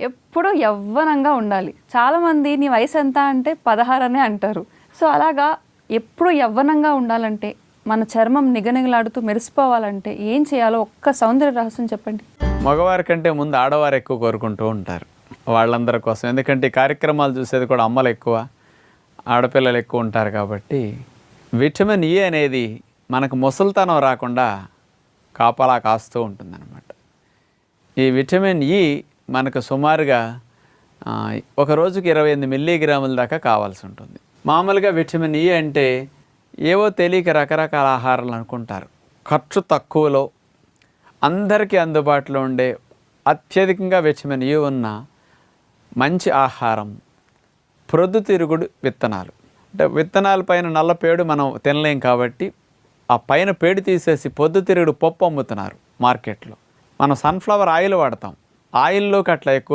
ఎప్పుడూ యవ్వనంగా ఉండాలి. చాలామంది నీ వయసు ఎంత అంటే 16 అనే అంటారు. సో అలాగా ఎప్పుడు యవ్వనంగా ఉండాలంటే, మన చర్మం నిగనిగలాడుతూ మెరిసిపోవాలంటే ఏం చేయాలో ఒక్క సౌందర్య రహస్యం చెప్పండి. మగవారి కంటే ముందు ఆడవారు ఎక్కువ కోరుకుంటూ ఉంటారు వాళ్ళందరి కోసం. ఎందుకంటే ఈ కార్యక్రమాలు చూసేది కూడా అమ్మలు ఎక్కువ, ఆడపిల్లలు ఎక్కువ ఉంటారు. కాబట్టి విటమిన్ ఈ అనేది మనకు ముసలితనం రాకుండా కాపలా కాస్తూ ఉంటుందన్నమాట. ఈ విటమిన్ ఈ మనకు సుమారుగా ఒక రోజుకి 28 మిల్లీగ్రాముల దాకా కావాల్సి ఉంటుంది. మామూలుగా విటమిన్ ఈ అంటే ఏవో తెలియక రకరకాల ఆహారాలు అనుకుంటారు. ఖర్చు తక్కువలో అందరికీ అందుబాటులో ఉండే అత్యధికంగా విటమిన్ ఈ ఉన్న మంచి ఆహారం ప్రొద్దుతిరుగుడు విత్తనాలు. అంటే విత్తనాల పైన నల్ల పేడు మనం తినలేం కాబట్టి ఆ పైన పేడు తీసేసి పొద్దుతిరుగుడు పప్పు అమ్ముతున్నారు మార్కెట్లో. మనం సన్ఫ్లవర్ ఆయిల్ వాడతాం, ఆయిల్లోకి అట్లా ఎక్కువ